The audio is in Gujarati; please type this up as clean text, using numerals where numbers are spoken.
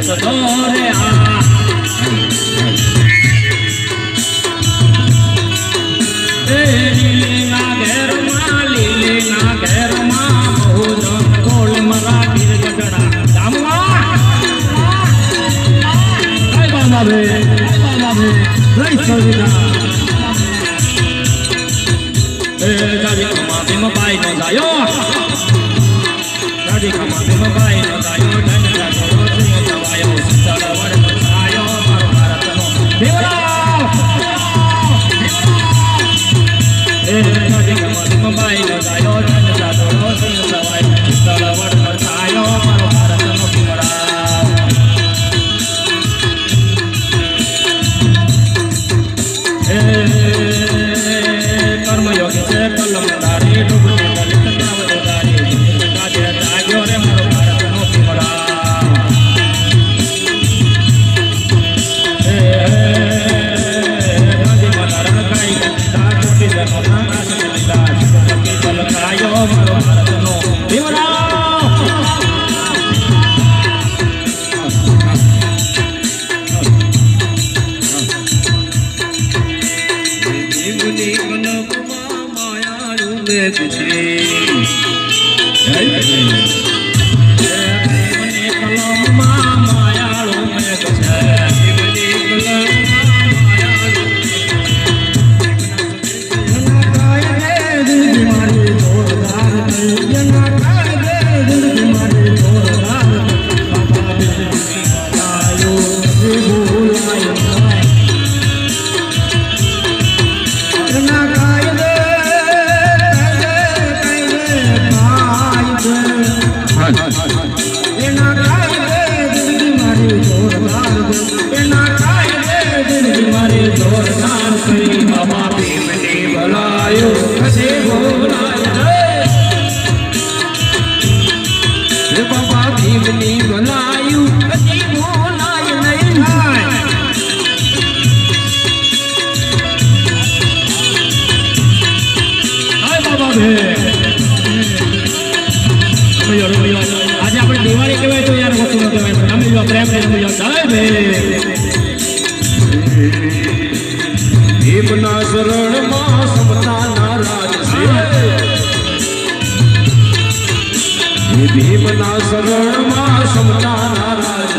તો રે આ લીલીના ઘેરમાં બહુ જન ગોળ મરા ગીર ગગડા ગામમાં કઈ બાબા ભે લઈ સવિતા એ ગાડી કમા ભીમ ભાઈ નો જાયો ગાડી કમા ભીમ ભાઈ નો જાયો ધનરા થોડો સિંહ જવાયો સુંદર વડ છાયો મારો ભારતનો દેવરાવ એ ગાડી કમા ભીમ ભાઈ નો જાયો ધનરા થોડો સિંહ જવાયો સુંદર વડ છાયો મારો ભારતનો દેવરાવ એ કર્મયોગી છે કલમદારી ડુબરી દલિત નાવદારી કાજે જાગ્યો રે મારો ભારતનો દેવરાવ એ ગાંધી માતારણ કાઈ ગંદા ચોટી જનો નાશ લીધા કે જલકાયો મારો ભારતનો દેવરાવ આજે આપણે દિવાળી કહેવાય તો યાર વસ્તુ ન કહેવાય અમે જો પ્રેમ ને અમે જો જય ભે ભીમના શરણમાં સમતા નારાજ છે ભીમના શરણમાં સમતા નારાજ